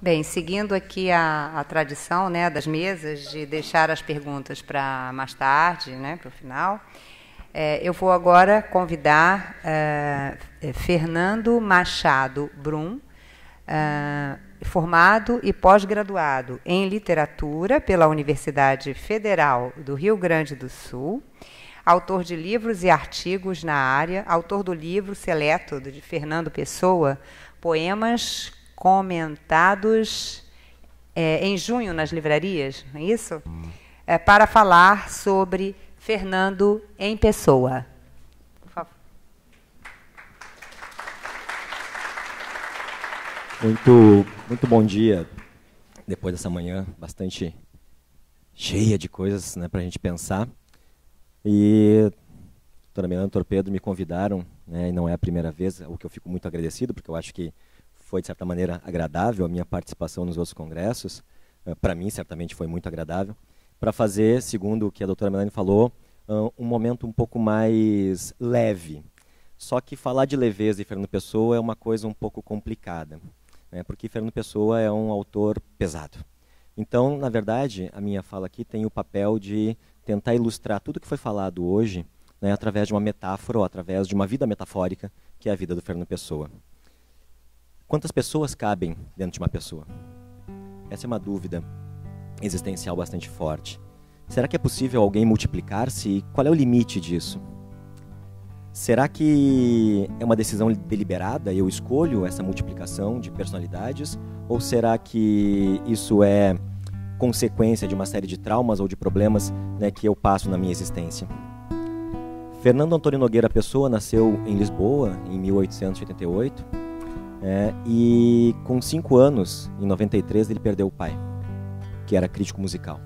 Bem, seguindo aqui a tradição, né, das mesas, de deixar as perguntas para mais tarde, né, para o final, eu vou agora convidar Fernando Machado Brum, formado e pós-graduado em literatura pela Universidade Federal do Rio Grande do Sul, autor de livros e artigos na área, autor do livro seleto de Fernando Pessoa, Poemas comentados em junho nas livrarias, não é isso? Para falar sobre Fernando em Pessoa. Por favor. Muito bom dia, depois dessa manhã bastante cheia de coisas, né, para a gente pensar. E a doutora Milena e o doutor Pedro me convidaram, né, e não é a primeira vez, o que eu fico muito agradecido, porque eu acho que foi, de certa maneira, agradável a minha participação nos outros congressos. Para mim, certamente, foi muito agradável. Para fazer, segundo o que a doutora Melanie falou, um momento um pouco mais leve. Só que falar de leveza e Fernando Pessoa é uma coisa um pouco complicada, né, porque Fernando Pessoa é um autor pesado. Então, na verdade, a minha fala aqui tem o papel de tentar ilustrar tudo que foi falado hoje, né, através de uma metáfora ou através de uma vida metafórica, que é a vida do Fernando Pessoa. Quantas pessoas cabem dentro de uma pessoa? Essa é uma dúvida existencial bastante forte. Será que é possível alguém multiplicar-se? E qual é o limite disso? Será que é uma decisão deliberada? Eu escolho essa multiplicação de personalidades? Ou será que isso é consequência de uma série de traumas ou de problemas, né, que eu passo na minha existência? Fernando Antônio Nogueira Pessoa nasceu em Lisboa, em 1888. E com 5 anos, em 93, ele perdeu o pai, que era crítico musical.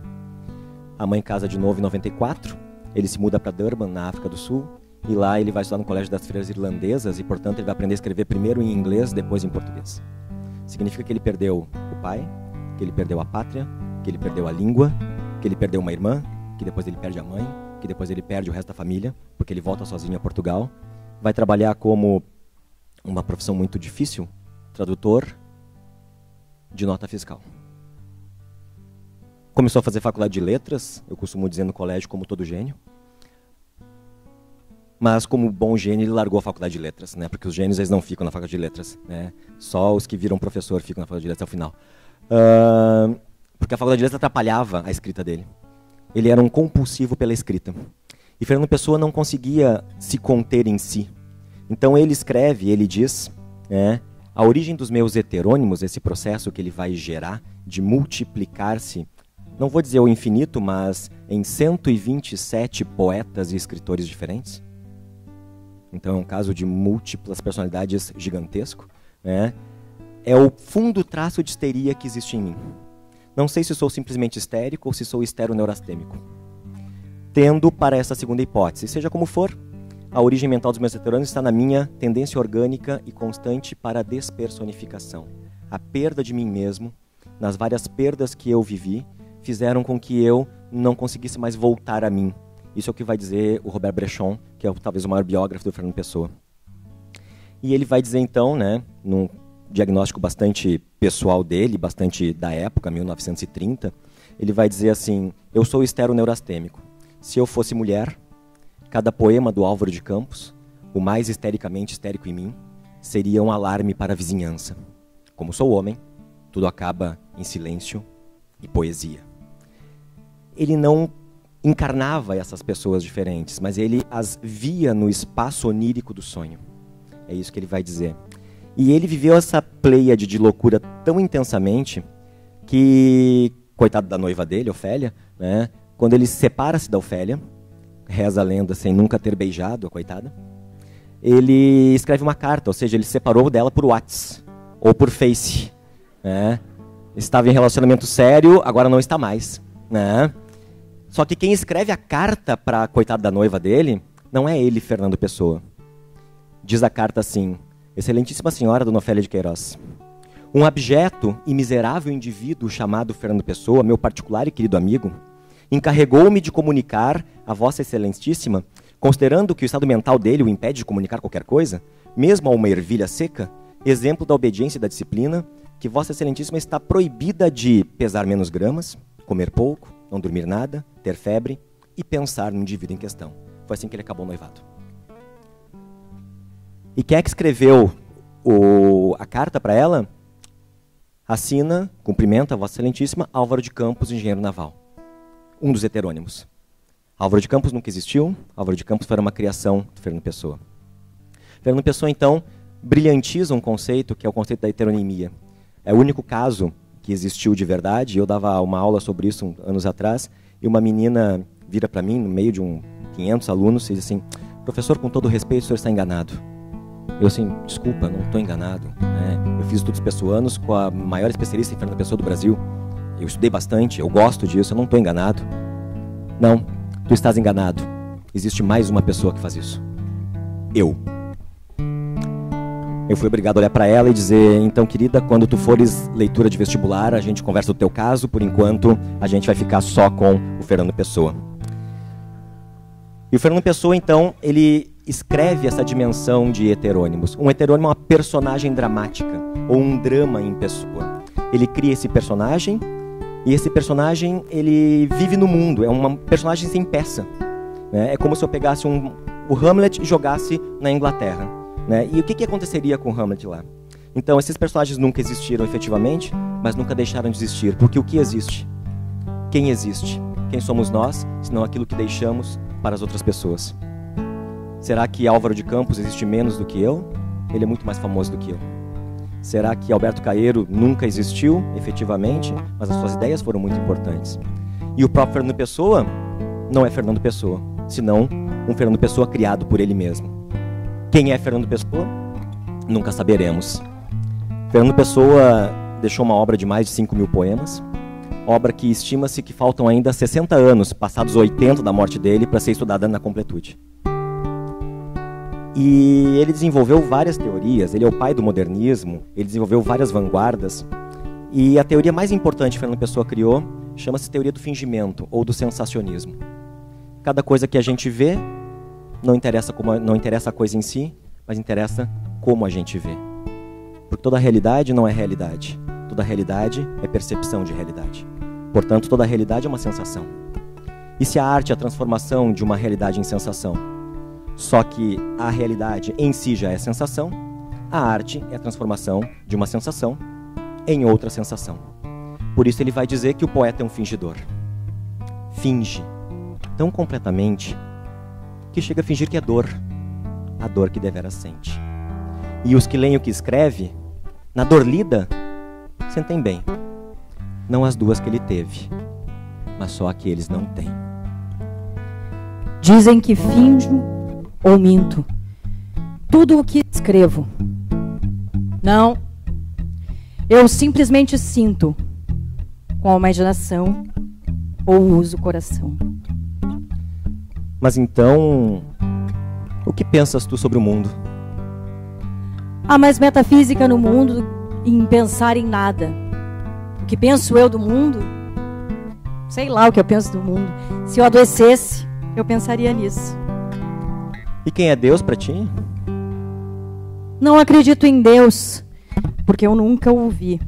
A mãe casa de novo em 94, ele se muda para Durban, na África do Sul, e lá ele vai estudar no Colégio das Freiras Irlandesas, e portanto ele vai aprender a escrever primeiro em inglês, depois em português. Significa que ele perdeu o pai, que ele perdeu a pátria, que ele perdeu a língua, que ele perdeu uma irmã, que depois ele perde a mãe, que depois ele perde o resto da família, porque ele volta sozinho a Portugal, vai trabalhar como uma profissão muito difícil, tradutor de nota fiscal. Começou a fazer faculdade de letras, eu costumo dizer no colégio como todo gênio, mas como bom gênio ele largou a faculdade de letras, né? Porque os gênios eles não ficam na faculdade de letras, né? Só os que viram professor ficam na faculdade de letras até o final. Porque a faculdade de letras atrapalhava a escrita dele. Ele era um compulsivo pela escrita. E Fernando Pessoa não conseguia se conter em si. Então ele escreve, ele diz, né, a origem dos meus heterônimos, esse processo que ele vai gerar de multiplicar-se, não vou dizer o infinito, mas em 127 poetas e escritores diferentes. Então é um caso de múltiplas personalidades gigantesco, né? É o fundo traço de histeria que existe em mim. Não sei se sou simplesmente histérico ou se sou histeroneurastêmico. Tendo para essa segunda hipótese, seja como for, a origem mental dos meus heterônimos está na minha tendência orgânica e constante para a despersonificação. A perda de mim mesmo, nas várias perdas que eu vivi, fizeram com que eu não conseguisse mais voltar a mim. Isso é o que vai dizer o Robert Brechon, que é talvez o maior biógrafo do Fernando Pessoa. E ele vai dizer então, né, num diagnóstico bastante pessoal dele, bastante da época, 1930, ele vai dizer assim, eu sou histeroneurastêmico. Se eu fosse mulher, cada poema do Álvaro de Campos, o mais histericamente histérico em mim, seria um alarme para a vizinhança. Como sou homem, tudo acaba em silêncio e poesia. Ele não encarnava essas pessoas diferentes, mas ele as via no espaço onírico do sonho. É isso que ele vai dizer. E ele viveu essa pleiade de loucura tão intensamente que, coitado da noiva dele, Ofélia, né, quando ele separa-se da Ofélia, reza a lenda sem nunca ter beijado a coitada, ele escreve uma carta, ou seja, ele se separou dela por WhatsApp ou por Face, né? Estava em relacionamento sério, agora não está mais, né? Só que quem escreve a carta para a coitada da noiva dele não é ele, Fernando Pessoa. Diz a carta assim, Excelentíssima Senhora Dona Ofélia de Queiroz, um abjeto e miserável indivíduo chamado Fernando Pessoa, meu particular e querido amigo, encarregou-me de comunicar a Vossa Excelentíssima, considerando que o estado mental dele o impede de comunicar qualquer coisa, mesmo a uma ervilha seca, exemplo da obediência e da disciplina, que Vossa Excelentíssima está proibida de pesar menos gramas, comer pouco, não dormir nada, ter febre e pensar no indivíduo em questão. Foi assim que ele acabou o noivado. E quem é que escreveu a carta para ela? Assina, cumprimenta Vossa Excelentíssima, Álvaro de Campos, engenheiro naval. Um dos heterônimos. Álvaro de Campos nunca existiu. Álvaro de Campos foi uma criação do Fernando Pessoa. Fernando Pessoa, então, brilhantiza um conceito que é o conceito da heteronimia. É o único caso que existiu de verdade. Eu dava uma aula sobre isso anos atrás, e uma menina vira para mim, no meio de 500 alunos, e diz assim: professor, com todo respeito, o senhor está enganado. Eu assim, desculpa, não estou enganado. Eu fiz estudos pessoanos com a maior especialista em Fernando Pessoa do Brasil. Eu estudei bastante, eu gosto disso, eu não estou enganado. Não, tu estás enganado. Existe mais uma pessoa que faz isso. Eu fui obrigado a olhar para ela e dizer: então, querida, quando tu fores leitura de vestibular, a gente conversa do teu caso, por enquanto a gente vai ficar só com o Fernando Pessoa. E o Fernando Pessoa, então, ele escreve essa dimensão de heterônimos. Um heterônimo é uma personagem dramática, ou um drama em pessoa. Ele cria esse personagem, e esse personagem, ele vive no mundo, é uma personagem sem peça. É como se eu pegasse o Hamlet e jogasse na Inglaterra. E o que aconteceria com o Hamlet lá? Então, esses personagens nunca existiram efetivamente, mas nunca deixaram de existir. Porque o que existe? Quem existe? Quem somos nós, senão aquilo que deixamos para as outras pessoas? Será que Álvaro de Campos existe menos do que eu? Ele é muito mais famoso do que eu. Será que Alberto Caeiro nunca existiu, efetivamente, mas as suas ideias foram muito importantes? E o próprio Fernando Pessoa não é Fernando Pessoa, senão um Fernando Pessoa criado por ele mesmo. Quem é Fernando Pessoa? Nunca saberemos. Fernando Pessoa deixou uma obra de mais de 5.000 poemas, obra que estima-se que faltam ainda 60 anos, passados 80 da morte dele, para ser estudada na completude. E ele desenvolveu várias teorias, ele é o pai do modernismo, ele desenvolveu várias vanguardas, e a teoria mais importante que Fernando Pessoa criou chama-se teoria do fingimento, ou do sensacionismo. Cada coisa que a gente vê, não interessa a coisa em si, mas interessa como a gente vê. Porque toda realidade não é realidade. Toda realidade é percepção de realidade. Portanto, toda realidade é uma sensação. E se a arte é a transformação de uma realidade em sensação, só que a realidade em si já é sensação, a arte é a transformação de uma sensação em outra sensação. Por isso ele vai dizer que o poeta é um fingidor. Finge tão completamente que chega a fingir que é dor, a dor que deveras sente. E os que leem o que escreve, na dor lida, sentem bem. Não as duas que ele teve, mas só a que eles não têm. Dizem que finjo ou minto tudo o que escrevo. Não, eu simplesmente sinto com a imaginação ou uso o coração. Mas então, o que pensas tu sobre o mundo? Há mais metafísica no mundo em pensar em nada. O que penso eu do mundo? Sei lá o que eu penso do mundo. Se eu adoecesse, eu pensaria nisso. E quem é Deus para ti? Não acredito em Deus, porque eu nunca o vi.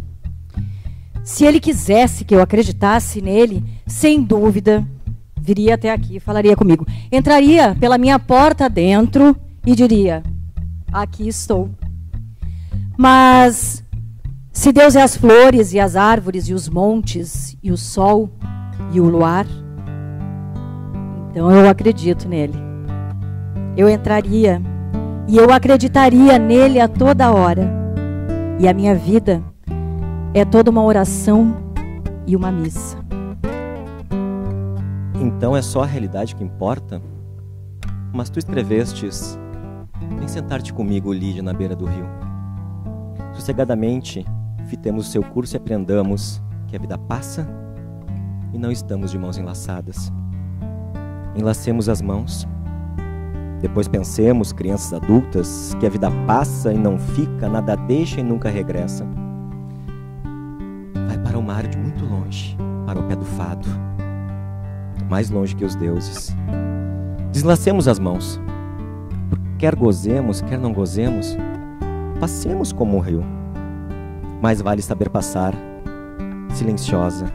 Se ele quisesse que eu acreditasse nele, sem dúvida, viria até aqui e falaria comigo. Entraria pela minha porta dentro e diria: aqui estou. Mas se Deus é as flores e as árvores e os montes e o sol e o luar, então eu acredito nele. Eu entraria e eu acreditaria nele a toda hora. E a minha vida é toda uma oração e uma missa. Então é só a realidade que importa? Mas tu escrevestes: vem sentar-te comigo, Lídia, na beira do rio. Sossegadamente, fitemos o seu curso e aprendamos que a vida passa e não estamos de mãos enlaçadas. Enlacemos as mãos. Depois pensemos, crianças adultas, que a vida passa e não fica, nada deixa e nunca regressa. Vai para o mar de muito longe, para o pé do fado, mais longe que os deuses. Deslacemos as mãos. Quer gozemos, quer não gozemos, passemos como um rio. mais vale saber passar, silenciosa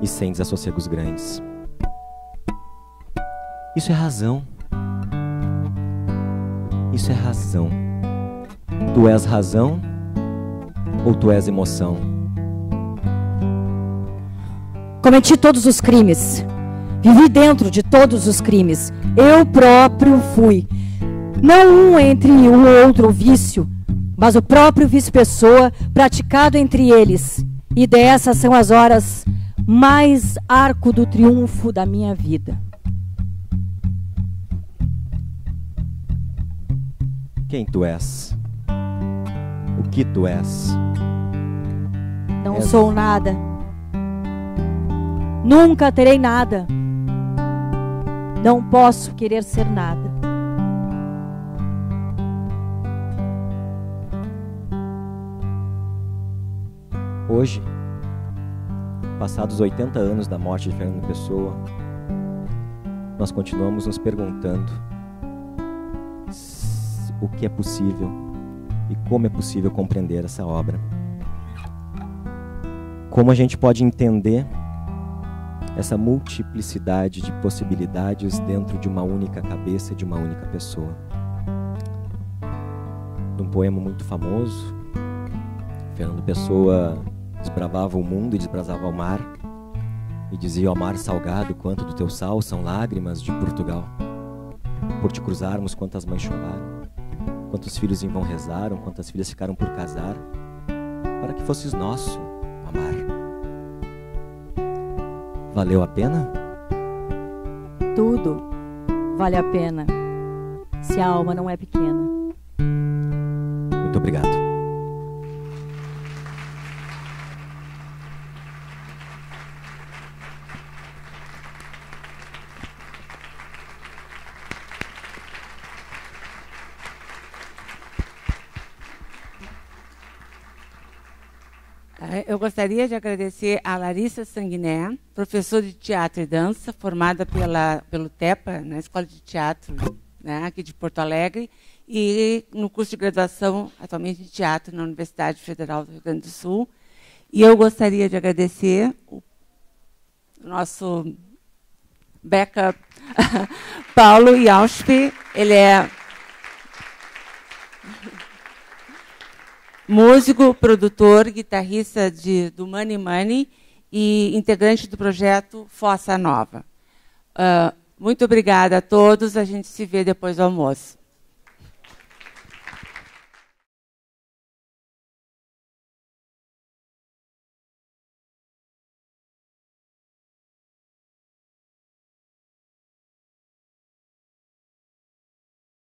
e sem desassossegos grandes. Isso é razão. Isso é razão. Tu és razão ou tu és emoção? Cometi todos os crimes. Vivi dentro de todos os crimes. Eu próprio fui. Não um entre o outro vício, mas o próprio vício-pessoa praticado entre eles. E dessas são as horas mais arco do triunfo da minha vida. Quem tu és? O que tu és? Não sou nada. Nunca terei nada. Não posso querer ser nada. Hoje, passados 80 anos da morte de Fernando Pessoa, nós continuamos nos perguntando o que é possível e como é possível compreender essa obra. Como a gente pode entender essa multiplicidade de possibilidades dentro de uma única cabeça, de uma única pessoa. Num poema muito famoso, Fernando Pessoa desbravava o mundo e desbravava o mar e dizia: ó mar salgado, quanto do teu sal são lágrimas de Portugal. Por te cruzarmos, quantas mães choraram, quantos filhos em vão rezaram, quantas filhas ficaram por casar, para que fosses nosso, ó mar. Valeu a pena? Tudo vale a pena, se a alma não é pequena. Muito obrigado. Eu gostaria de agradecer a Larissa Sanguiné, professora de teatro e dança, formada pelo TEPA, na Escola de Teatro, né, aqui de Porto Alegre, e no curso de graduação, atualmente de teatro, na Universidade Federal do Rio Grande do Sul. E eu gostaria de agradecer o nosso backup, Paulo Yauspe. Ele é músico, produtor, guitarrista do Money Money e integrante do projeto Fossa Nova. Muito obrigada a todos. A gente se vê depois do almoço.